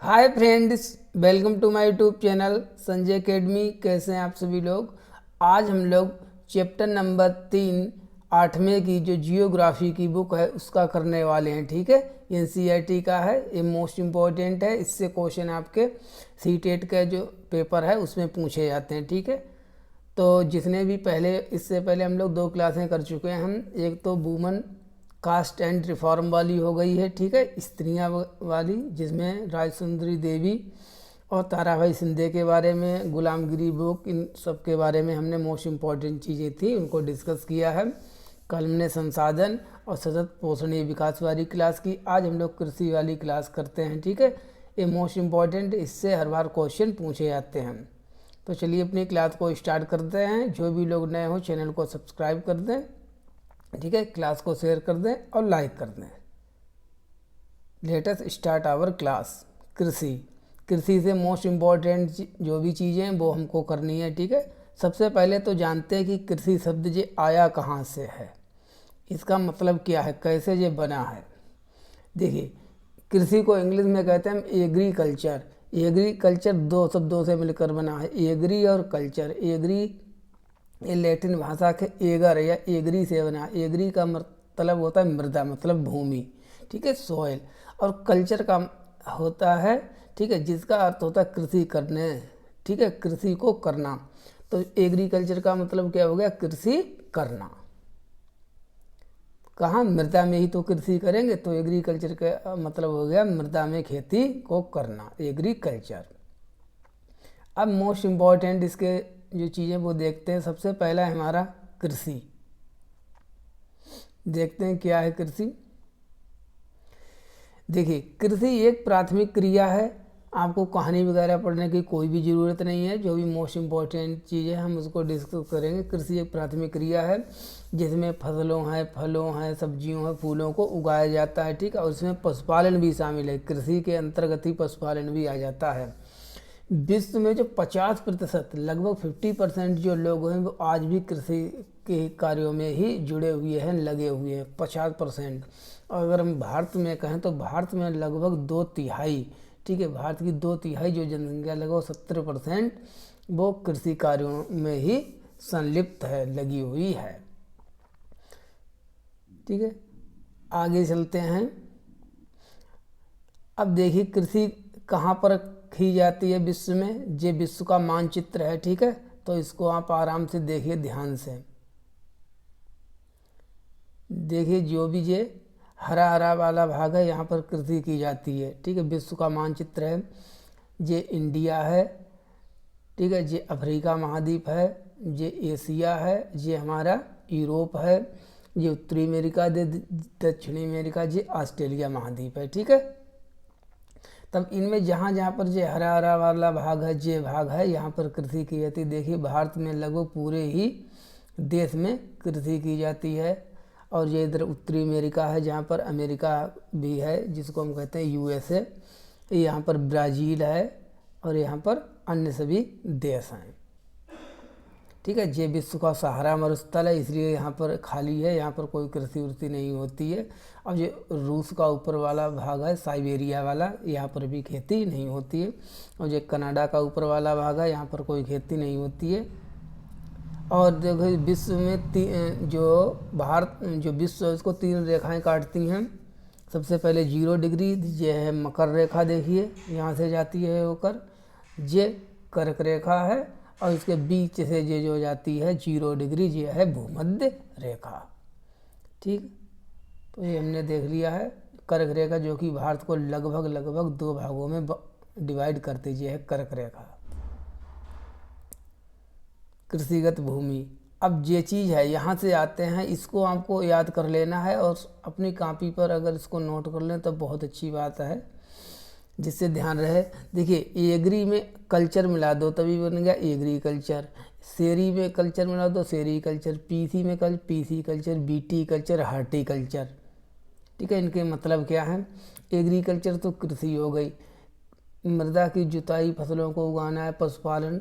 Hi friends, welcome to my YouTube channel Sanjay academy. कैसे हैं आप सभी लोग। आज हम लोग चैप्टर नंबर 3 8वें की जो जियोग्राफी की बुक है उसका करने वाले हैं। ठीक है, एनसीईआरटी का है, ये मोस्ट इम्पॉर्टेंट है। इससे क्वेश्चन आपके सीटेट का जो पेपर है उसमें पूछे जाते हैं। ठीक है, तो जिसने भी पहले इससे पहले हम लोग 2 क्लासें कर चुके हैं। हम एक तो वुमन कास्ट एंड रिफॉर्म वाली हो गई है, ठीक है, स्त्रियां वाली, जिसमें राजसुंदरी देवी और ताराबाई सिंधे के बारे में, गुलामगिरी बुक, इन सब के बारे में हमने मोस्ट इम्पॉर्टेंट चीज़ें थी उनको डिस्कस किया है। कल हमने संसाधन और सतत पोषणीय विकास वाली क्लास की। आज हम लोग कृषि वाली क्लास करते हैं। ठीक है, ये मोस्ट इम्पॉर्टेंट, इससे हर बार क्वेश्चन पूछे जाते हैं। तो चलिए अपनी क्लास को स्टार्ट करते हैं। जो भी लोग नए हो चैनल को सब्सक्राइब कर दें, ठीक है, क्लास को शेयर कर दें और लाइक कर दें। Let us start our class. कृषि से मोस्ट इम्पॉर्टेंट जो भी चीज़ें हैं वो हमको करनी है। ठीक है, सबसे पहले तो जानते हैं कि कृषि शब्द ये आया कहाँ से है, इसका मतलब क्या है, कैसे ये बना है। देखिए, कृषि को इंग्लिश में कहते हैं एग्रीकल्चर। एग्रीकल्चर 2 शब्दों से मिलकर बना है, एग्री और कल्चर। एग्री ये लैटिन भाषा के एगर या एग्री से बना। एग्री का मतलब होता है मृदा, मतलब भूमि, ठीक है, सॉइल। और कल्चर का होता है, ठीक है, जिसका अर्थ होता है कृषि करने, ठीक है, कृषि को करना। तो एग्रीकल्चर का मतलब क्या हो गया, कृषि करना। कहाँ, मृदा में ही तो कृषि करेंगे, तो एग्रीकल्चर का मतलब हो गया मृदा में खेती को करना, एग्रीकल्चर। अब मोस्ट इम्पॉर्टेंट इसके जो चीज़ें वो देखते हैं। सबसे पहला है हमारा कृषि। देखते हैं क्या है कृषि। देखिए, कृषि एक प्राथमिक क्रिया है। आपको कहानी वगैरह पढ़ने की कोई भी ज़रूरत नहीं है। जो भी मोस्ट इम्पॉर्टेंट चीज़ें हम उसको डिस्कस करेंगे। कृषि एक प्राथमिक क्रिया है जिसमें फसलों हैं, फलों हैं, सब्जियों हैं, फूलों को उगाया जाता है। ठीक है, और उसमें पशुपालन भी शामिल है। कृषि के अंतर्गत ही पशुपालन भी आ जाता है। विश्व में जो 50%, लगभग 50% जो लोग हैं वो आज भी कृषि के कार्यों में ही जुड़े हुए हैं, लगे हुए हैं, 50%। और अगर हम भारत में कहें तो भारत में लगभग 2/3, ठीक है, भारत की 2/3 जो जनसंख्या, लगभग 70% वो कृषि कार्यों में ही संलिप्त है, लगी हुई है। ठीक है, आगे चलते हैं। अब देखिए कृषि कहाँ पर की जाती है विश्व में। ये विश्व का मानचित्र है, ठीक है, तो इसको आप आराम से देखिए, ध्यान से देखिए। जो भी ये हरा हरा वाला भाग है यहाँ पर कृषि की जाती है। ठीक है, विश्व का मानचित्र है। ये इंडिया है, ठीक है, ये अफ्रीका महाद्वीप है, ये एशिया है, ये हमारा यूरोप है, ये उत्तरी अमेरिका, दक्षिणी अमेरिका, ये ऑस्ट्रेलिया महाद्वीप है। ठीक है, तब इनमें जहाँ जहाँ पर ये हरा हरा वाला भाग है, ये भाग है, यहाँ पर कृषि की जाती है। देखिए, भारत में लगभग पूरे ही देश में कृषि की जाती है। और ये इधर उत्तरी अमेरिका है जहाँ पर अमेरिका भी है, जिसको हम कहते हैं यूएसए। यहाँ पर ब्राज़ील है और यहाँ पर अन्य सभी देश हैं। ठीक है, ये विश्व का सहारा मरुस्थल है, इसलिए यहाँ पर खाली है, यहाँ पर कोई कृषि वृत्ति नहीं होती है। और ये रूस का ऊपर वाला भाग है, साइबेरिया वाला, यहाँ पर भी खेती नहीं होती है। और ये कनाडा का ऊपर वाला भाग है, यहाँ पर कोई खेती नहीं होती है। और देखो, विश्व में जो भारत, जो विश्व है उसको 3 रेखाएं काटती हैं। सबसे पहले 0 डिग्री, ये है मकर रेखा, देखिए यहाँ से जाती है होकर, ये कर्क रेखा है। और इसके बीच से ये जो जाती है 0 डिग्री, ये है भूमध्य रेखा। ठीक, तो ये हमने देख लिया है कर्क रेखा, जो कि भारत को लगभग 2 भागों में डिवाइड करती है, कर्क रेखा। कृषिगत भूमि। अब ये चीज़ है, यहाँ से आते हैं, इसको आपको याद कर लेना है और अपनी कॉपी पर अगर इसको नोट कर लें तो बहुत अच्छी बात है, जिससे ध्यान रहे। देखिए, एग्री में कल्चर मिला दो तभी बन गया एग्रीकल्चर। सेरी में कल्चर मिला दो सेरीकल्चर। पीसी में PC culture, BT culture, horticulture. ठीक है, इनके मतलब क्या है। एग्रीकल्चर तो कृषि हो गई, मृदा की जुताई, फसलों को उगाना है, पशुपालन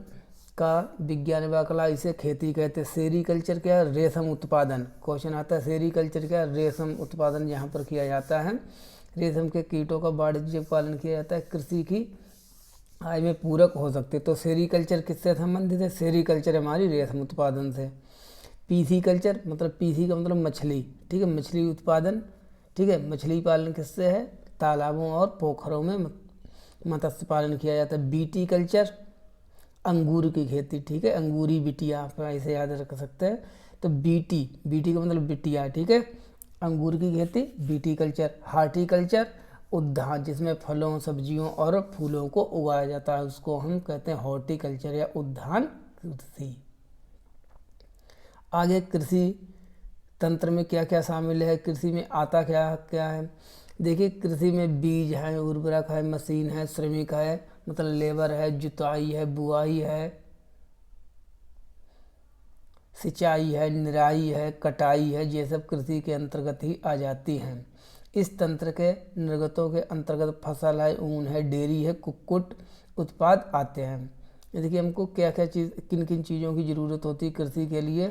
का विज्ञान व कला, इसे खेती कहते हैं। सेरीकल्चर क्या है, रेशम उत्पादन। क्वेश्चन आता है सेरीकल्चर क्या है, रेशम उत्पादन यहाँ पर किया जाता है। रेशम के कीटों का वाणिज्यिक पालन किया जाता है, कृषि की आय में पूरक हो सकते। तो सेरीकल्चर किससे संबंधित है? सेरीकल्चर हमारी रेशम उत्पादन से। पीसी कल्चर मतलब पीसी का मतलब मछली, ठीक है, मछली उत्पादन, ठीक है, मछली पालन किससे है? तालाबों और पोखरों में मत्स्य पालन किया जाता है। बीटी कल्चर अंगूर की खेती, ठीक है, अंगूरी बिटिया, आप ऐसे याद रख सकते हैं। तो बीटी, बीटी का मतलब बिटिया, ठीक है, अंगूर की खेती बीटी कल्चर। हार्टिकल्चर उद्यान जिसमें फलों सब्जियों और फूलों को उगाया जाता है उसको हम कहते हैं हॉर्टिकल्चर या उद्यान कृषि। आगे कृषि तंत्र में क्या क्या शामिल है, कृषि में आता क्या क्या है? देखिए, कृषि में बीज है, उर्वरक है, मशीन है, श्रमिक है मतलब लेबर है, जुताई है, बुआई है, सिंचाई है, निराई है, कटाई है, ये सब कृषि के अंतर्गत ही आ जाती हैं। इस तंत्र के निर्गतों के अंतर्गत फसल है, ऊन है, डेयरी है, कुक्कुट उत्पाद आते हैं। देखिए हमको क्या क्या चीज़, किन किन चीज़ों की ज़रूरत होती है कृषि के लिए।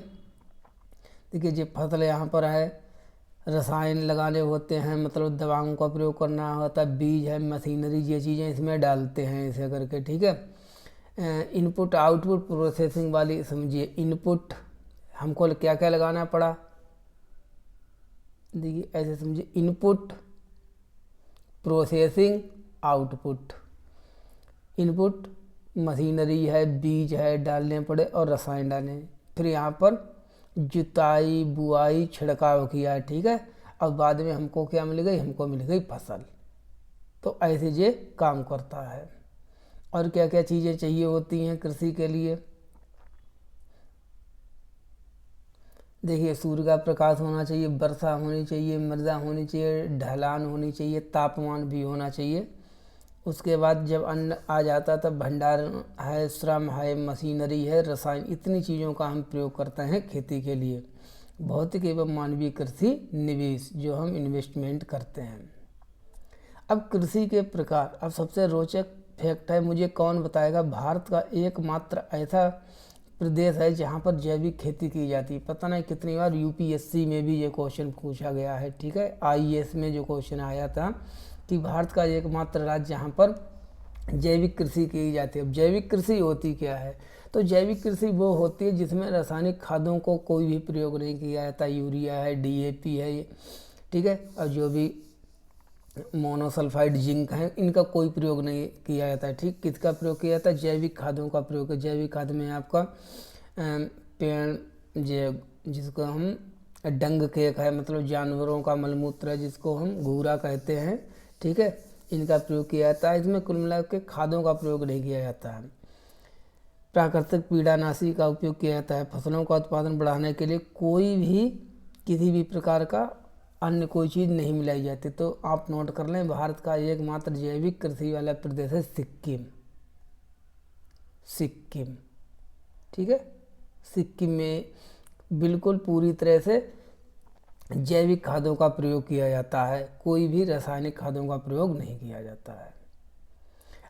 देखिए जो फसल यहाँ पर है, रसायन लगाने होते हैं मतलब दवाओं का प्रयोग करना होता है, बीज है, मशीनरी, ये चीज़ें इसमें डालते हैं ऐसे करके, ठीक है। इनपुट आउटपुट प्रोसेसिंग वाली समझिए, इनपुट हमको क्या क्या लगाना पड़ा, देखिए ऐसे समझिए, input processing output. Input machinery है, बीज है डालने पड़े और रसायन डालने, फिर यहाँ पर जुताई बुआई छिड़काव किया, ठीक है। अब बाद में हमको क्या मिल गई? हमको मिल गई फसल। तो ऐसे ये काम करता है। और क्या क्या चीज़ें चाहिए होती हैं कृषि के लिए? देखिए सूर्य का प्रकाश होना चाहिए, वर्षा होनी चाहिए, मृदा होनी चाहिए, ढलान होनी चाहिए, तापमान भी होना चाहिए। उसके बाद जब अन्न आ जाता तब भंडारण है, श्रम है, मशीनरी है, रसायन, इतनी चीज़ों का हम प्रयोग करते हैं खेती के लिए। भौतिक एवं मानवीय कृषि निवेश जो हम इन्वेस्टमेंट करते हैं। अब कृषि के प्रकार, अब सबसे रोचक फैक्ट है, मुझे कौन बताएगा, भारत का एकमात्र ऐसा प्रदेश है जहाँ पर जैविक खेती की जाती है। पता नहीं कितनी बार यूपीएससी में भी ये क्वेश्चन पूछा गया है, ठीक है, आईएएस में जो क्वेश्चन आया था कि भारत का एकमात्र राज्य जहाँ पर जैविक कृषि की जाती है। अब जैविक कृषि होती क्या है? तो जैविक कृषि वो होती है जिसमें रासायनिक खादों को कोई भी प्रयोग नहीं किया जाता, यूरिया है, डीएपी है, ठीक है, और जो भी मोनोसल्फाइड जिंक है इनका कोई प्रयोग नहीं किया जाता है, ठीक। किसका प्रयोग किया जाता है? जैविक खादों का प्रयोग है। जैविक खाद में आपका पेड़ जिसको हम डंग केक है मतलब जानवरों का मलमूत्र है जिसको हम घूरा कहते हैं, ठीक है, इनका प्रयोग किया जाता है। इसमें कुल मिला के खादों का प्रयोग नहीं किया जाता है। प्राकृतिक कीड़ानाशी का उपयोग किया जाता है। फसलों का उत्पादन बढ़ाने के लिए कोई भी किसी भी प्रकार का अन्य कोई चीज़ नहीं मिलाई जाती। तो आप नोट कर लें, भारत का एकमात्र जैविक कृषि वाला प्रदेश है सिक्किम। सिक्किम, ठीक है, सिक्किम में बिल्कुल पूरी तरह से जैविक खादों का प्रयोग किया जाता है, कोई भी रासायनिक खादों का प्रयोग नहीं किया जाता है।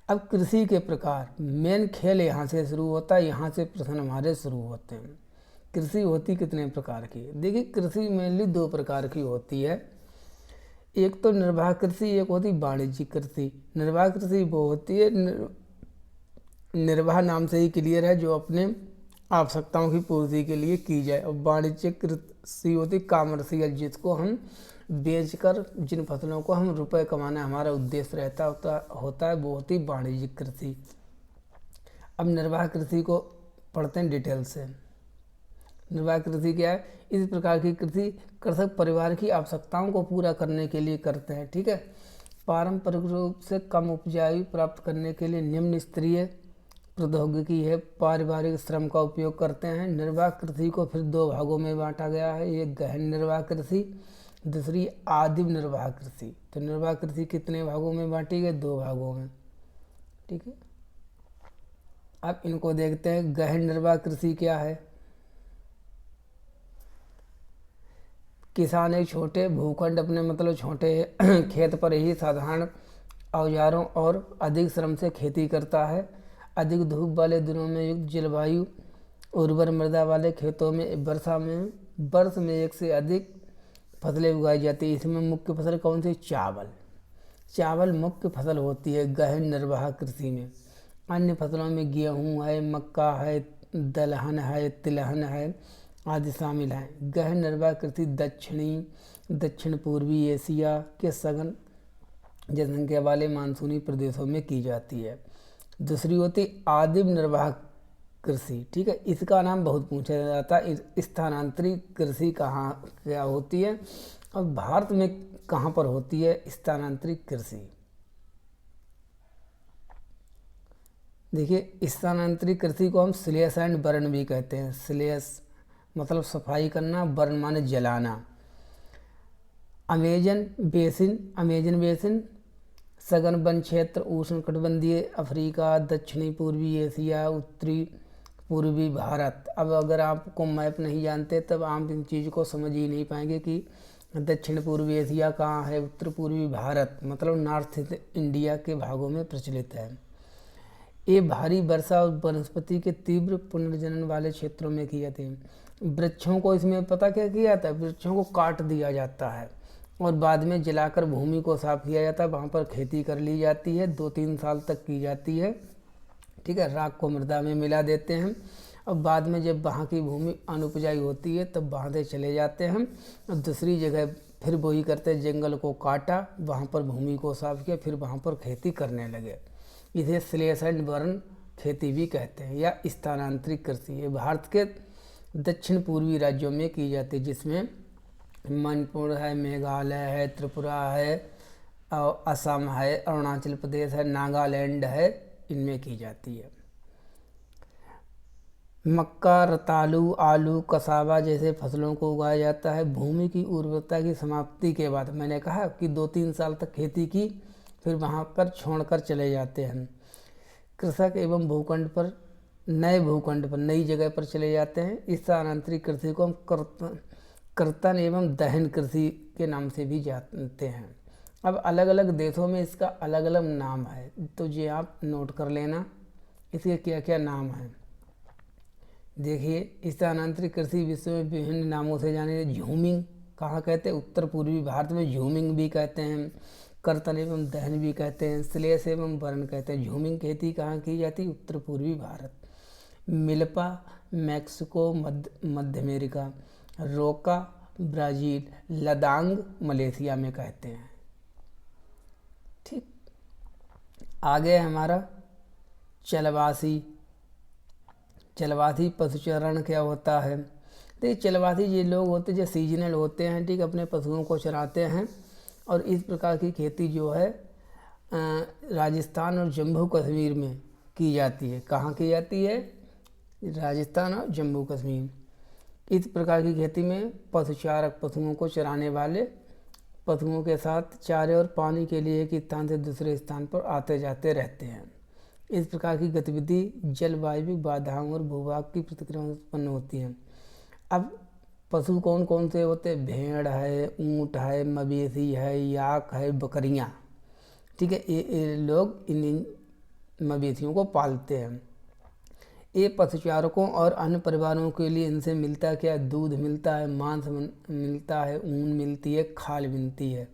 अब कृषि के प्रकार, मेन खेल यहाँ से शुरू होता है, यहाँ से प्रश्न हमारे शुरू होते हैं। कृषि होती कितने प्रकार की? देखिए कृषि मेनली दो प्रकार की होती है, एक तो निर्वाह कृषि, एक होती वाणिज्यिक कृषि। निर्वाह कृषि वो होती है, निर्वाह नाम से ही क्लियर है, जो अपने आवश्यकताओं की पूर्ति के लिए की जाए। और वाणिज्यिक कृषि होती कॉमर्शियल, जिसको हम बेचकर जिन फसलों को हम रुपए कमाना हमारा उद्देश्य होता है वो होती वाणिज्यिक कृषि। अब निर्वाह कृषि को पढ़ते हैं डिटेल से। निर्वाह कृषि क्या है? इस प्रकार की कृषि कृषक परिवार की आवश्यकताओं को पूरा करने के लिए करते हैं, ठीक है। पारंपरिक रूप से कम उपजाऊ प्राप्त करने के लिए निम्न स्तरीय प्रौद्योगिकी है, पारिवारिक श्रम का उपयोग करते हैं। निर्वाह कृषि को फिर दो भागों में बांटा गया है, एक गहन निर्वाह कृषि, दूसरी आदिम निर्वाह कृषि। तो निर्वाह कृषि कितने भागों में बांटी गई? दो भागों में, ठीक है। अब इनको देखते हैं। गहन निर्वाह कृषि क्या है? किसान एक छोटे भूखंड अपने मतलब छोटे खेत पर ही साधारण औजारों और अधिक श्रम से खेती करता है। अधिक धूप वाले दिनों में युक्त जलवायु, उर्वर मृदा वाले खेतों में वर्ष में एक से अधिक फसलें उगाई जाती है। इसमें मुख्य फसल कौन सी? चावल, चावल मुख्य फसल होती है गहन निर्वाह कृषि में। अन्य फसलों में गेहूँ है, मक्का है, दलहन है, तिलहन है आदि शामिल हैं। गहन निर्वाह कृषि दक्षिण पूर्वी एशिया के सघन जनसंख्या वाले मानसूनी प्रदेशों में की जाती है। दूसरी होती आदिम निर्वाह कृषि, ठीक है, इसका नाम बहुत पूछा जाता है। स्थानांतरित कृषि कहाँ क्या होती है और भारत में कहाँ पर होती है स्थानांतरित कृषि? देखिए, स्थानांतरित कृषि को हम श्लेष एंड बर्न भी कहते हैं। श्लेष मतलब सफाई करना, बर्न माने जलाना। अमेजन बेसिन सघन वन क्षेत्र, उष्णकटिबंधीय अफ्रीका, दक्षिणी पूर्वी एशिया, उत्तरी पूर्वी भारत। अब अगर आपको मैप नहीं जानते तब आप इन चीज़ को समझ ही नहीं पाएंगे कि दक्षिण पूर्वी एशिया कहाँ है, उत्तर पूर्वी भारत मतलब नॉर्थ इंडिया के भागों में प्रचलित है। ये भारी वर्षा और वनस्पति के तीव्र पुनर्जनन वाले क्षेत्रों में की जाती है। वृक्षों को इसमें पता क्या किया जाता है, वृक्षों को काट दिया जाता है और बाद में जलाकर भूमि को साफ किया जाता है। वहाँ पर खेती कर ली जाती है, 2-3 साल तक की जाती है, ठीक है। राख को मृदा में मिला देते हैं और बाद में जब वहाँ की भूमि अनुपजाई होती है तब वहाँ से चले जाते हैं और दूसरी जगह फिर वही करते, जंगल को काटा, वहाँ पर भूमि को साफ किया, फिर वहाँ पर खेती करने लगे। इसे स्लेश एंड बर्न खेती भी कहते हैं या स्थानांतरित कृषि। ये भारत के दक्षिण पूर्वी राज्यों में की जाती है, जिसमें मणिपुर है, मेघालय है, त्रिपुरा है, असम है, अरुणाचल प्रदेश है, नागालैंड है, इनमें की जाती है। मक्का, रतालू, आलू, कसावा जैसे फसलों को उगाया जाता है। भूमि की उर्वरता की समाप्ति के बाद, मैंने कहा कि 2-3 साल तक खेती की, फिर वहाँ पर छोड़कर चले जाते हैं। कृषक एवं नई जगह पर चले जाते हैं। इस स्थानांतरित कृषि को हम कर्तन एवं दहन कृषि के नाम से भी जानते हैं। अब अलग अलग देशों में इसका अलग अलग नाम है, तो ये आप नोट कर लेना इसके क्या क्या नाम हैं। देखिए, स्थानांतरित कृषि विश्व में विभिन्न नामों से जाने। झूमिंग कहाँ कहते हैं, उत्तर पूर्वी भारत में झूमिंग भी कहते हैं, कर्तन एवं दहन भी कहते हैं, श्लेष एवं बर्न कहते हैं। झूमिंग खेती कहाँ की जाती है, उत्तर पूर्वी भारत। मिल्पा मैक्सिको मध्य अमेरिका, रोका ब्राज़ील, लदांग मलेशिया में कहते हैं, ठीक। आगे हमारा चलवासी पशुचरण क्या होता है। तो ये चलवासी ये लोग होते हैं जो सीजनल होते हैं, ठीक, अपने पशुओं को चराते हैं। और इस प्रकार की खेती जो है राजस्थान और जम्मू कश्मीर में की जाती है। कहाँ की जाती है, राजस्थान और जम्मू कश्मीर। इस प्रकार की खेती में पशुचारक पशुओं को चराने वाले पशुओं के साथ चारे और पानी के लिए एक स्थान से दूसरे स्थान पर आते जाते रहते हैं। इस प्रकार की गतिविधि जलवायु बाधाओं और भूभाग की प्रतिक्रिया उत्पन्न होती है। अब पशु कौन कौन से होते हैं, भेड़ है, ऊँट है, मवेशी है, याक है, बकरियाँ, ठीक है। ये लोग इन मवेशियों को पालते हैं। ये पशुचारकों और अन्य परिवारों के लिए इनसे मिलता क्या, दूध मिलता है, मांस मिलता है, ऊन मिलती है, खाल मिलती है,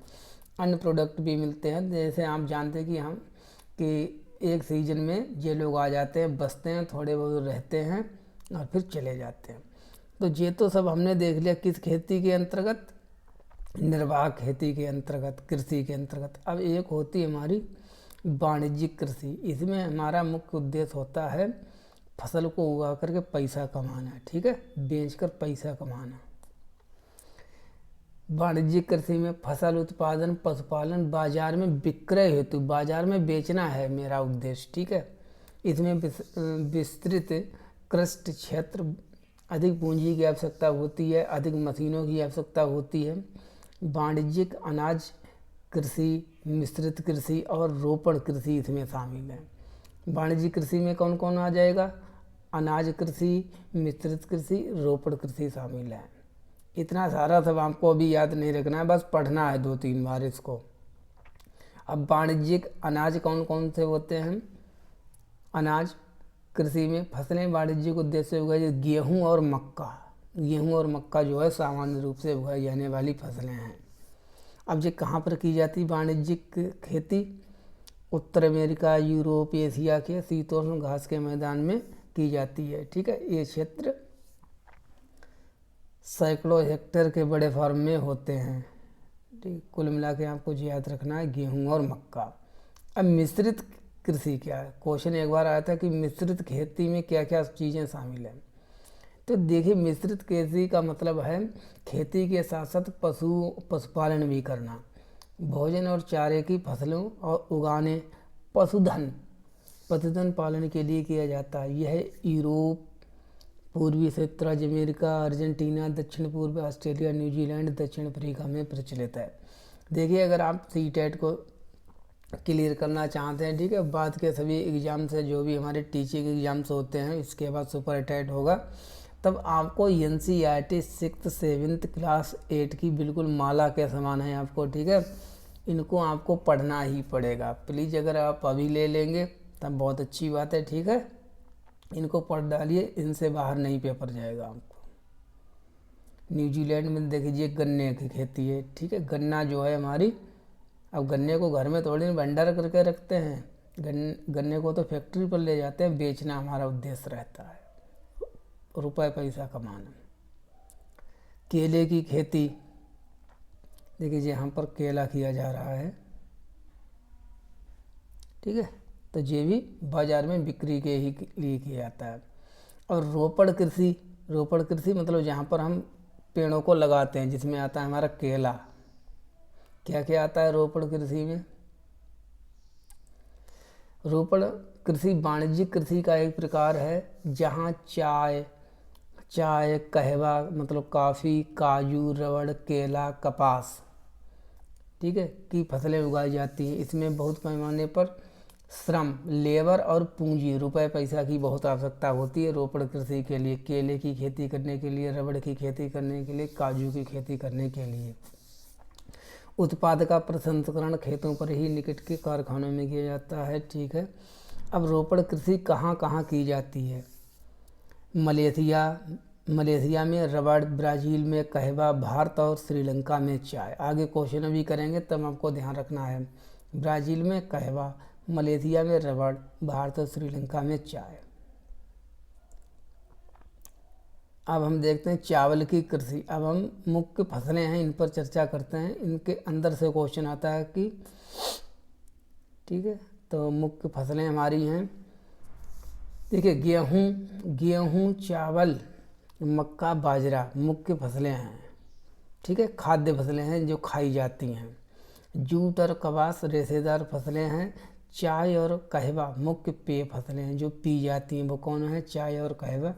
अन्य प्रोडक्ट भी मिलते हैं। जैसे आप जानते हैं कि एक सीजन में ये लोग आ जाते हैं, बसते हैं, थोड़े बहुत रहते हैं और फिर चले जाते हैं। तो ये तो सब हमने देख लिया किस खेती के अंतर्गत, निर्वाह खेती के अंतर्गत, कृषि के अंतर्गत। अब एक होती है हमारी वाणिज्यिक कृषि। इसमें हमारा मुख्य उद्देश्य होता है फसल को उगा करके पैसा कमाना, ठीक है, बेचकर पैसा कमाना। वाणिज्यिक कृषि में फसल उत्पादन, पशुपालन, बाजार में विक्रय हेतु, बाजार में बेचना है मेरा उद्देश्य, ठीक है। इसमें विस्तृत कृषि क्षेत्र, अधिक पूंजी की आवश्यकता होती है, अधिक मशीनों की आवश्यकता होती है। वाणिज्यिक अनाज कृषि, मिश्रित कृषि और रोपण कृषि इसमें शामिल है। वाणिज्यिक कृषि में कौन कौन आ जाएगा, अनाज कृषि, मिश्रित कृषि, रोपण कृषि शामिल है। इतना सारा सब आपको अभी याद नहीं रखना है, बस पढ़ना है 2-3 बार इसको। अब वाणिज्यिक अनाज कौन कौन से होते हैं, अनाज कृषि में फसलें वाणिज्यिक उद्देश्य से उगाई, गेहूँ और मक्का। गेहूँ और मक्का जो है सामान्य रूप से उगाई जाने वाली फसलें हैं। अब ये कहाँ पर की जाती वाणिज्यिक खेती? उत्तर अमेरिका, यूरोप, एशिया के शीतोष्ण घास के मैदान में की जाती है। ठीक है, ये क्षेत्र सैकड़ों हेक्टेयर के बड़े फार्म में होते हैं। ठीक, कुल मिला के आपको याद रखना है गेहूं और मक्का। अब मिश्रित कृषि क्या है? क्वेश्चन एक बार आया था कि मिश्रित खेती में क्या क्या चीज़ें शामिल हैं। तो देखिए, मिश्रित कृषि का मतलब है खेती के साथ साथ पशुपालन भी करना, भोजन और चारे की फसलों और उगाने, पशुधन पालन के लिए किया जाता है। यह यूरोप, पूर्वी क्षेत्र, अमेरिका, अर्जेंटीना, दक्षिण पूर्व ऑस्ट्रेलिया, न्यूजीलैंड, दक्षिण अफ्रीका में प्रचलित है। देखिए, अगर आप सीटेट को क्लियर करना चाहते हैं, ठीक है, बाद के सभी एग्ज़ाम्स है जो भी हमारे टीचिंग एग्ज़ाम्स होते हैं, इसके बाद सुपर टेट होगा, तब आपको NCERT 6th 7th क्लास 8 की बिल्कुल माला के समान है आपको। ठीक है, इनको आपको पढ़ना ही पड़ेगा। प्लीज़ अगर आप अभी ले लेंगे तब बहुत अच्छी बात है। ठीक है, इनको पढ़ डालिए, इनसे बाहर नहीं पेपर जाएगा आपको। न्यूजीलैंड में देखिए गन्ने की खेती है। ठीक है, गन्ना जो है हमारी, अब गन्ने को घर में थोड़ी भंडार करके रखते हैं, गन्ने को तो फैक्ट्री पर ले जाते हैं, बेचना हमारा उद्देश्य रहता है, रुपए पैसा कमाना। केले की खेती, देखिए यहाँ पर केला किया जा रहा है। ठीक है, तो ये भी बाजार में बिक्री के ही लिए किया जाता है। और रोपड़ कृषि मतलब जहाँ पर हम पेड़ों को लगाते हैं, जिसमें आता है हमारा केला। क्या क्या आता है रोपड़ कृषि में? रोपड़ कृषि वाणिज्यिक कृषि का एक प्रकार है, जहाँ चाय, कहवा मतलब कॉफ़ी, काजू, रबड़, केला, कपास, ठीक है, की फसलें उगाई जाती हैं। इसमें बहुत पैमाने पर श्रम, लेबर और पूंजी, रुपए पैसा की बहुत आवश्यकता होती है रोपड़ कृषि के लिए। केले की खेती करने के लिए, रबड़ की खेती करने के लिए, काजू की खेती करने के लिए। उत्पाद का प्रसंस्करण खेतों पर ही निकट के कारखानों में किया जाता है। ठीक है, अब रोपड़ कृषि कहाँ कहाँ की जाती है? मलेशिया में रबड़, ब्राज़ील में कहवा, भारत और श्रीलंका में चाय। आगे क्वेश्चन अभी करेंगे तब आपको ध्यान रखना है। ब्राज़ील में कहवा, मलेशिया में रबड़, भारत और श्रीलंका में चाय। अब हम देखते हैं चावल की कृषि। अब हम मुख्य फसलें हैं, इन पर चर्चा करते हैं। इनके अंदर से क्वेश्चन आता है कि, ठीक है, तो मुख्य फसलें हमारी हैं, देखिए गेहूँ, चावल, मक्का, बाजरा मुख्य फसलें हैं। ठीक है, खाद्य फसलें हैं जो खाई जाती हैं। जूट और कपास रेशेदार फसलें हैं। चाय और कहवा मुख्य पेय फसलें हैं जो पी जाती हैं। वो कौन है? चाय और कहवा।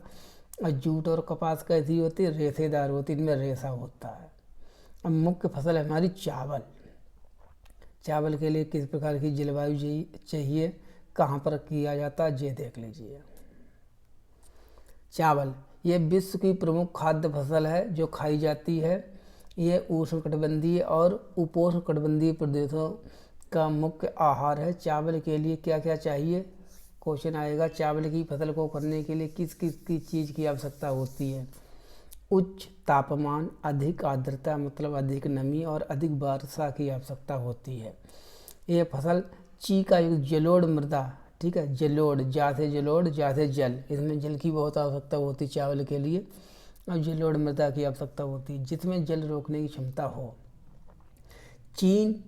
और जूट और कपास कैसी होती है? रेशेदार होती है, इनमें रेशा होता है। अब मुख्य फसल है हमारी चावल। चावल के लिए किस प्रकार की जलवायु चाहिए, कहाँ पर किया जाता है, ये देख लीजिए। चावल ये विश्व की प्रमुख खाद्य फसल है जो खाई जाती है। ये उष्णकटिबंधीय और उपोष्णकटिबंधीय प्रदेशों का मुख्य आहार है। चावल के लिए क्या क्या चाहिए? क्वेश्चन आएगा, चावल की फसल को करने के लिए किस किस की चीज़ की आवश्यकता होती है? उच्च तापमान, अधिक आर्द्रता मतलब अधिक नमी और अधिक वर्षा की आवश्यकता होती है। ये फसल चीका युक्त जलोढ़ मृदा, ठीक है, जलोढ़, जाते जल, इसमें जल की बहुत आवश्यकता होती है चावल के लिए। और जलोढ़ मृदा की आवश्यकता होती है जिसमें जल रोकने की क्षमता हो। चीन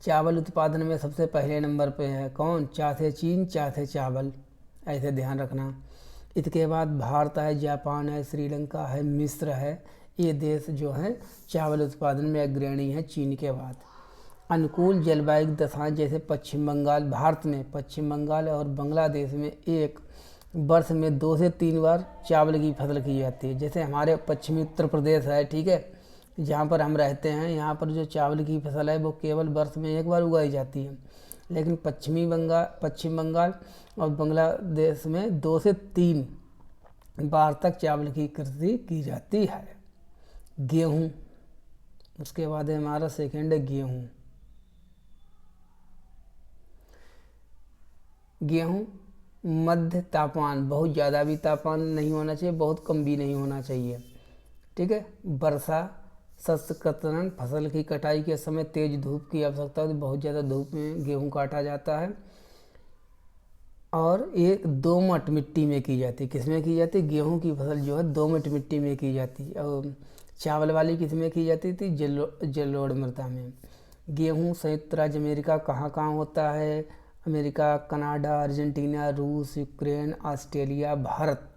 चावल उत्पादन में सबसे पहले नंबर पे है। कौन? चौथे चीन, चौथे चावल, ऐसे ध्यान रखना। इसके बाद भारत है, जापान है, श्रीलंका है, मिस्र है। ये देश जो है चावल उत्पादन में अग्रणी है चीन के बाद। अनुकूल जलवायु दशाएं जैसे पश्चिम बंगाल, भारत में पश्चिम बंगाल और बांग्लादेश में एक वर्ष में 2 से 3 बार चावल की फसल की जाती है। जैसे हमारे पश्चिमी उत्तर प्रदेश है, ठीक है, जहाँ पर हम रहते हैं, यहाँ पर जो चावल की फसल है वो केवल वर्ष में 1 बार उगाई जाती है। लेकिन पश्चिम बंगाल और बांग्लादेश में 2 से 3 बार तक चावल की कृषि की जाती है। गेहूँ, उसके बाद है हमारा सेकेंड है गेहूँ। गेहूँ मध्य तापमान, बहुत ज़्यादा भी तापमान नहीं होना चाहिए, बहुत कम भी नहीं होना चाहिए, ठीक है, वर्षा शस्य कतरन, फसल की कटाई के समय तेज धूप की आवश्यकता होती है, बहुत ज़्यादा धूप में गेहूँ काटा जाता है। और एक दोमट मिट्टी में की जाती है, किसमें की जाती है, गेहूं की फसल जो है दोमट मिट्टी में की जाती है। और चावल वाली किसमें की जाती थी, जलोढ़ मृदा में। गेहूं संयुक्त राज्य अमेरिका कहाँ कहाँ होता है, अमेरिका, कनाडा, अर्जेंटीना, रूस, यूक्रेन, ऑस्ट्रेलिया, भारत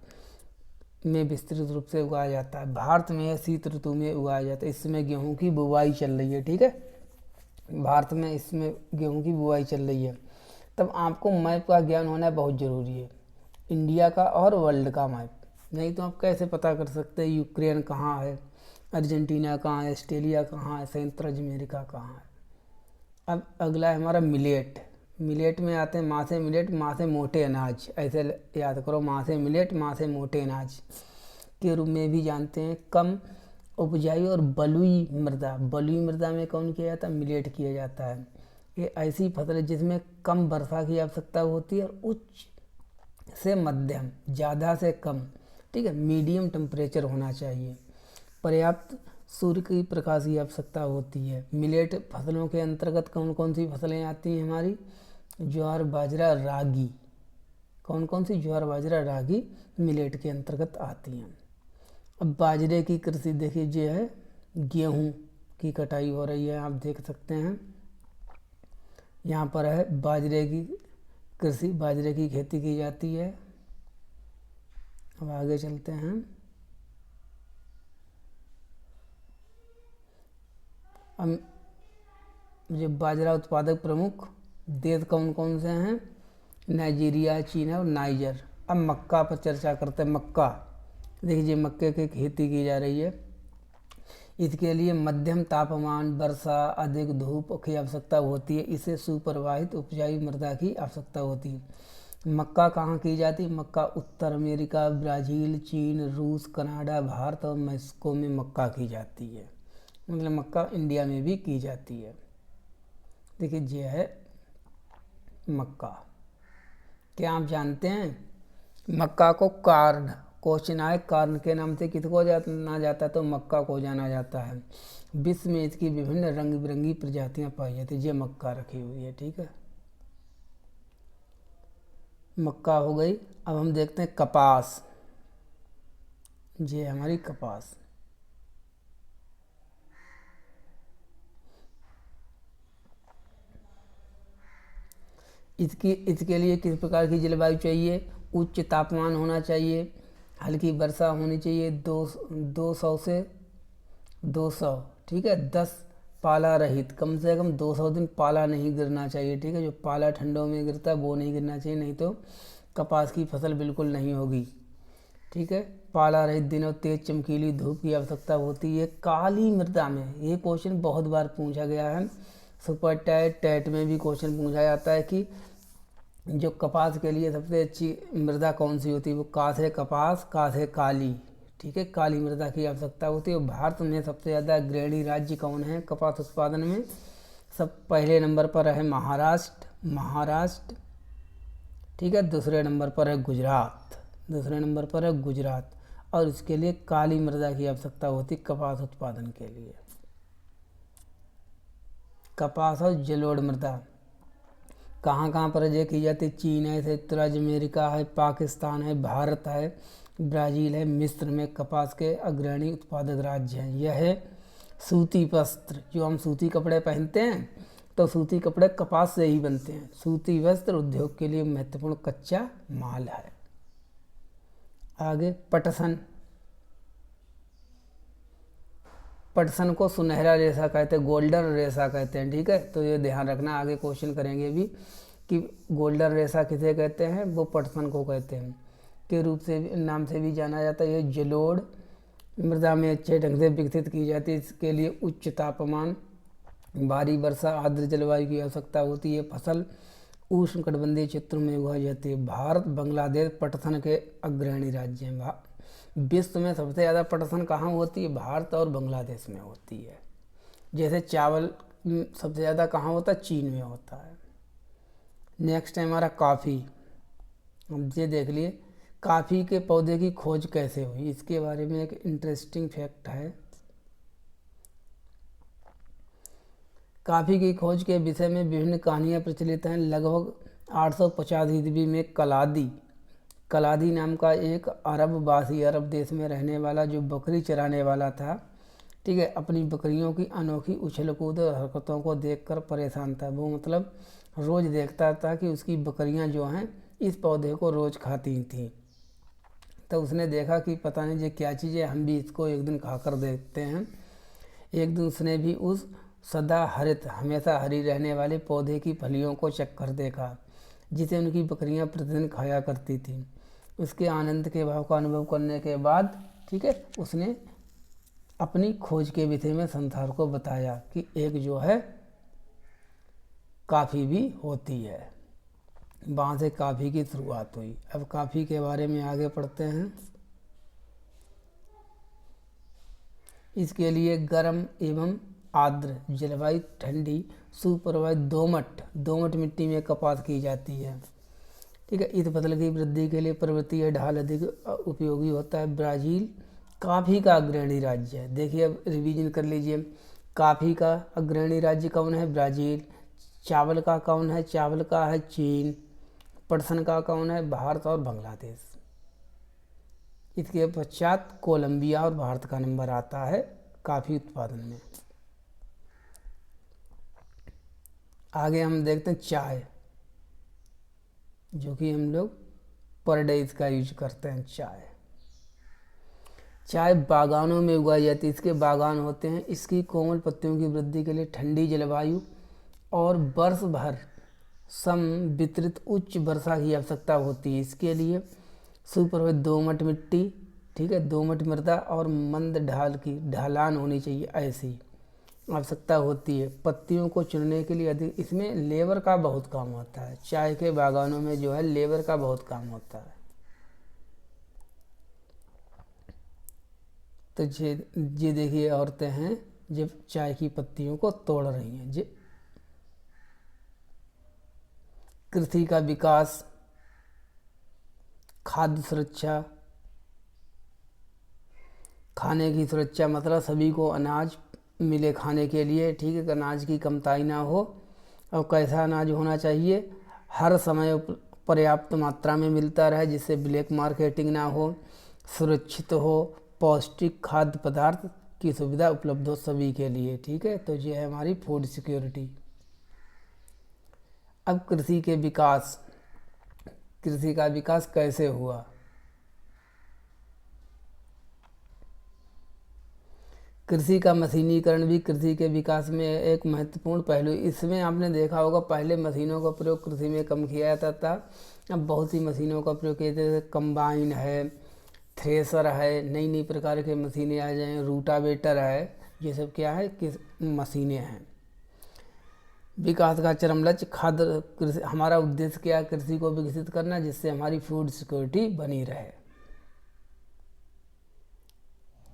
में विस्तृत रूप से उगाया जाता है। भारत में शीत ऋतु में उगाया जाता है। इस समय गेहूँ की बुवाई चल रही है, ठीक है, भारत में इसमें गेहूँ की बुवाई चल रही है। तब आपको मैप का ज्ञान होना बहुत ज़रूरी है, इंडिया का और वर्ल्ड का मैप, नहीं तो आप कैसे पता कर सकते हैं यूक्रेन कहाँ है, अर्जेंटीना कहाँ है, ऑस्ट्रेलिया कहाँ है, संयुक्त राज्य अमेरिका कहाँ है। अब अगला है हमारा मिलेट। मिलेट में आते हैं माँ से मिलेट, माँ से मोटे अनाज, ऐसे याद करो, माँ से मिलेट, माँ से मोटे अनाज के रूप में भी जानते हैं। कम उपजाऊ और बलुई मृदा, बलुई मृदा में कौन किया जाता है, मिलेट किया जाता है। ये ऐसी फसल है जिसमें कम वर्षा की आवश्यकता होती है और उच्च से मध्यम, ज़्यादा से कम, ठीक है, मीडियम टेम्परेचर होना चाहिए। पर्याप्त सूर्य की प्रकाश की आवश्यकता होती है। मिलेट फसलों के अंतर्गत कौन कौन सी फसलें आती हैं हमारी, ज्वार, बाजरा, रागी। कौन कौन सी, ज्वार, बाजरा, रागी मिलेट के अंतर्गत आती हैं। अब बाजरे की कृषि देखिए, ये है गेहूँ की कटाई हो रही है, आप देख सकते हैं यहाँ पर है बाजरे की कृषि, बाजरे की खेती की जाती है। अब आगे चलते हैं। अब जो बाजरा उत्पादक प्रमुख देश कौन कौन से हैं, नाइजीरिया, चीन और नाइजर। अब मक्का पर चर्चा करते हैं। मक्का देखिए, मक्के की खेती की जा रही है। इसके लिए मध्यम तापमान, वर्षा, अधिक धूप की आवश्यकता होती है। इसे सुप्रवाहित उपजाऊ मृदा की आवश्यकता होती है। मक्का कहाँ की जाती है, मक्का उत्तर अमेरिका, ब्राज़ील, चीन, रूस, कनाडा, भारत और मेक्सिको में मक्का की जाती है। मतलब मक्का इंडिया में भी की जाती है। देखिए ये है मक्का। क्या आप जानते हैं मक्का को कार्न, क्वेश्चन आए कार्न के नाम से किसको जाना जाता है, तो मक्का को जाना जाता है। विश्व में इसकी विभिन्न रंग बिरंगी प्रजातियां पाई जाती है। ये मक्का रखी हुई है, ठीक है, मक्का हो गई। अब हम देखते हैं कपास। ये हमारी कपास, इसके लिए किस प्रकार की जलवायु चाहिए, उच्च तापमान होना चाहिए, हल्की वर्षा होनी चाहिए, 200 से 200, ठीक है, 10 पाला रहित, कम से कम 200 दिन पाला नहीं गिरना चाहिए, ठीक है, जो पाला ठंडों में गिरता है वो नहीं गिरना चाहिए, नहीं तो कपास की फसल बिल्कुल नहीं होगी, ठीक है। पाला रहित दिन और तेज चमकीली धूप की आवश्यकता होती है। काली मृदा में, ये क्वेश्चन बहुत बार पूछा गया है, सुपर टैट, टैट में भी क्वेश्चन पूछा जाता है कि जो कपास के लिए सबसे अच्छी मृदा कौन सी होती है, वो काश है कपास, काश है काली, ठीक है, काली मृदा की आवश्यकता होती है। भारत में सबसे ज़्यादा अग्रणी राज्य कौन है कपास उत्पादन में, सब पहले नंबर पर है महाराष्ट्र, ठीक है, दूसरे नंबर पर है गुजरात, और इसके लिए काली मृदा की आवश्यकता होती कपास उत्पादन के लिए। कपास और जलोढ़ मृदा कहाँ कहाँ पर ये की जाती है, चीन है, संयुक्त राज्य अमेरिका है, पाकिस्तान है, भारत है, ब्राज़ील है, मिस्र में कपास के अग्रणी उत्पादक राज्य हैं। यह है सूती वस्त्र, जो हम सूती कपड़े पहनते हैं तो सूती कपड़े कपास से ही बनते हैं। सूती वस्त्र उद्योग के लिए महत्वपूर्ण कच्चा माल है। आगे पटसन को सुनहरा रेशा कहते हैं, गोल्डन रेशा कहते हैं, ठीक है, तो ये ध्यान रखना, आगे क्वेश्चन करेंगे भी कि गोल्डन रेशा किसे कहते हैं, वो पटसन को कहते हैं के रूप से नाम से भी जाना जाता है। ये जलोढ़ मृदा में अच्छे ढंग से विकसित की जाती है। इसके लिए उच्च तापमान, भारी वर्षा, आर्द्र जलवायु की आवश्यकता होती है। फसल उष्णकटिबंधीय क्षेत्रों में उगाई जाती है। भारत, बांग्लादेश पटसन के अग्रणी राज्य हैं। विश्व में सबसे ज़्यादा पटसन कहाँ होती है, भारत और बांग्लादेश में होती है। जैसे चावल सबसे ज़्यादा कहाँ होता है, चीन में होता है। नेक्स्ट है हमारा कॉफ़ी। अब ये देख लिए कॉफ़ी के पौधे की खोज कैसे हुई, इसके बारे में एक इंटरेस्टिंग फैक्ट है। कॉफ़ी की खोज के विषय में विभिन्न कहानियाँ प्रचलित हैं। लगभग 850 ईस्वी में कलादी नाम का एक अरबवासी, अरब देश में रहने वाला जो बकरी चराने वाला था, ठीक है, अपनी बकरियों की अनोखी उछल कूद हरकतों को देखकर परेशान था। वो मतलब रोज़ देखता था कि उसकी बकरियां जो हैं इस पौधे को रोज़ खाती थीं। तो उसने देखा कि पता नहीं ये क्या चीज़ है, हम भी इसको एक दिन खाकर देखते हैं। एक दिन उसने भी उस सदा हरित, हमेशा हरी रहने वाले पौधे की फलियों को चखकर देखा जिसे उनकी बकरियां प्रतिदिन खाया करती थीं। उसके आनंद के भाव का अनुभव करने के बाद, ठीक है, उसने अपनी खोज के विषय में संसार को बताया कि एक जो है कॉफ़ी भी होती है। वहाँ से कॉफ़ी की शुरुआत हुई। अब कॉफ़ी के बारे में आगे पढ़ते हैं। इसके लिए गर्म एवं आर्द्र जलवायु, ठंडी सुप्रवाहित दोमट मिट्टी में कपास की जाती है, ठीक है। इस फसल की वृद्धि के लिए पर्वतीय ढाल अधिक उपयोगी होता है। ब्राज़ील कॉफ़ी का अग्रणी राज्य है। देखिए, अब रिवीजन कर लीजिए। कॉफ़ी का अग्रणी राज्य कौन है? ब्राज़ील। चावल का कौन है? चावल का है चीन। पटसन का कौन है? भारत और बांग्लादेश। इसके पश्चात कोलंबिया और भारत का नंबर आता है कॉफ़ी उत्पादन में। आगे हम देखते हैं चाय, जो कि हम लोग पर डे इसका यूज करते हैं। चाय बागानों में उगाई जाती है। इसके बागान होते हैं। इसकी कोमल पत्तियों की वृद्धि के लिए ठंडी जलवायु और वर्ष भर वितरित उच्च वर्षा की आवश्यकता होती है। इसके लिए सुप्रभावित दोमट मिट्टी, ठीक है, दोमट मृदा और मंद ढालान होनी चाहिए, ऐसी आवश्यकता होती है। पत्तियों को चुनने के लिए अधिक, इसमें लेबर का बहुत काम होता है। चाय के बागानों में जो है लेबर का बहुत काम होता है। तो ये देखिए औरतें हैं जब चाय की पत्तियों को तोड़ रही हैं। ये कृषि का विकास, खाद्य सुरक्षा, खाने की सुरक्षा, मतलब सभी को अनाज मिले खाने के लिए, ठीक है, अनाज की कमताई ना हो। और कैसा अनाज होना चाहिए? हर समय पर्याप्त मात्रा में मिलता रहे, जिससे ब्लैक मार्केटिंग ना हो, सुरक्षित हो, पौष्टिक खाद्य पदार्थ की सुविधा उपलब्ध हो सभी के लिए, ठीक है। तो ये है हमारी फूड सिक्योरिटी। अब कृषि का विकास कैसे हुआ? कृषि का मशीनीकरण भी कृषि के विकास में एक महत्वपूर्ण पहलू। इसमें आपने देखा होगा पहले मशीनों का प्रयोग कृषि में कम किया जाता था। अब बहुत सी मशीनों का प्रयोग किया जाता है। कंबाइन है, थ्रेसर है, नई नई प्रकार के मशीनें आ जाए, रूटावेटर है, ये सब क्या है? किस मशीनें हैं। विकास का चरम लक्ष्य खाद्य कृषि, हमारा उद्देश्य क्या है? कृषि को विकसित करना, जिससे हमारी फूड सिक्योरिटी बनी रहे।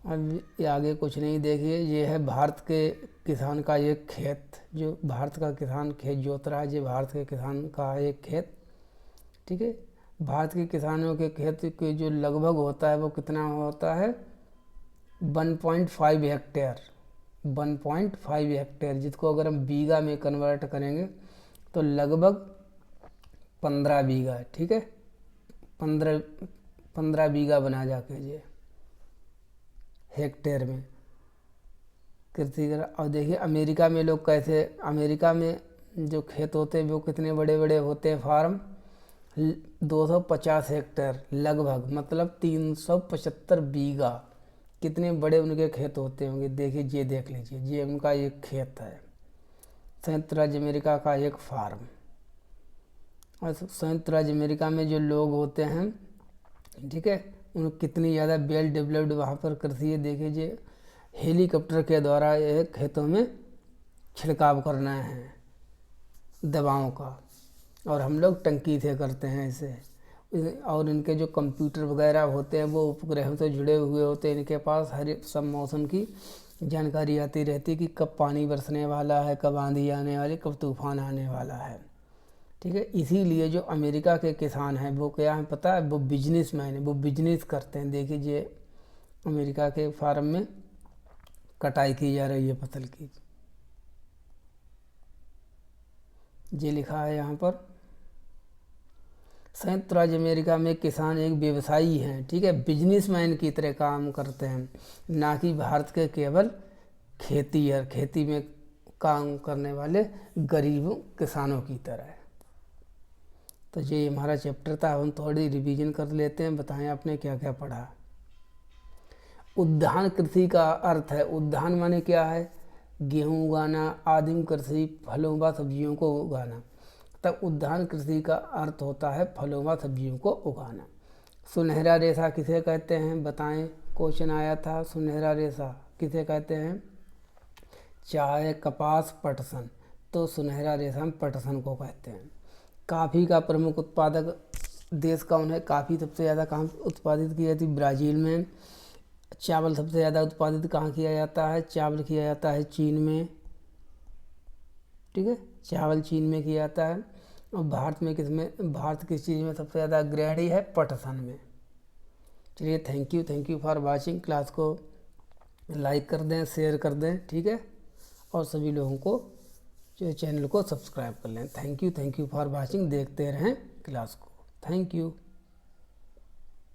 अब ये आगे कुछ नहीं, देखिए ये है भारत के किसान का एक खेत, जो भारत का किसान खेत जोत रहा है। ये भारत के किसान का एक खेत, ठीक है। भारत के किसानों के खेत के जो लगभग होता है वो कितना होता है? 1.5 हेक्टेयर। 1.5 हेक्टेयर, जिसको अगर हम बीघा में कन्वर्ट करेंगे तो लगभग 15 बीघा, ठीक है। 15 बीघा बना जाके ये हेक्टेयर में कृषि कर। और देखिए अमेरिका में लोग कैसे, अमेरिका में जो खेत होते हैं वो कितने बड़े बड़े होते हैं, फार्म 250 हेक्टेयर लगभग, मतलब 375 बीघा। कितने बड़े उनके खेत होते होंगे, देखिए ये देख लीजिए, ये उनका एक खेत है। संयुक्त राज्य अमेरिका का एक फार्म। और संयुक्त राज्य अमेरिका में जो लोग होते हैं, ठीक है, उन कितनी ज़्यादा वेल डेवलप्ड वहाँ पर कृषि है। देखिए ये हेलीकॉप्टर के द्वारा ये खेतों में छिड़काव करना है दवाओं का, और हम लोग टंकी से करते हैं इसे। और इनके जो कंप्यूटर वगैरह होते हैं वो उपग्रहों से जुड़े हुए होते हैं। इनके पास हर सब मौसम की जानकारी आती रहती है कि कब पानी बरसने वाला है, कब आंधी आने वाली, कब तूफान आने वाला है, ठीक है। इसीलिए जो अमेरिका के किसान हैं वो क्या है पता है? वो बिजनेसमैन है, वो बिजनेस करते हैं। देखिए ये अमेरिका के फार्म में कटाई की जा रही है फसल की। ये लिखा है यहाँ पर। संयुक्त राज्य अमेरिका में किसान एक व्यवसायी हैं, ठीक है, बिजनेसमैन की तरह काम करते हैं, ना कि भारत के केवल खेती में काम करने वाले गरीबों किसानों की तरह। तो ये हमारा चैप्टर था, हम थोड़ी रिवीजन कर लेते हैं। बताएं आपने क्या क्या पढ़ा। उद्यान कृषि का अर्थ है, उद्यान माने क्या है, गेहूँ उगाना, आदिम कृषि फलों व सब्जियों को उगाना। तब उद्यान कृषि का अर्थ होता है फलों व सब्जियों को उगाना। सुनहरा रेशा किसे कहते हैं, बताएं, क्वेश्चन आया था। सुनहरा रेशा किसे कहते हैं, चाय, कपास, पटसन, तो सुनहरा रेशा हम पटसन को कहते हैं। कॉफ़ी का प्रमुख उत्पादक देश कौन है, कॉफ़ी सबसे ज़्यादा कहाँ उत्पादित की जाती है, ब्राज़ील में। चावल सबसे ज़्यादा उत्पादित कहाँ किया जाता है, चावल किया जाता है चीन में, ठीक है, चावल चीन में किया जाता है। और भारत में भारत किस चीज़ में सबसे ज़्यादा अग्रणी है, पटसन में। चलिए, thank you for watching. Class को लाइक कर दें, शेयर कर दें, ठीक है, और सभी लोगों को जो चैनल को सब्सक्राइब कर लें। Thank you for watching. देखते रहें क्लास को। Thank you.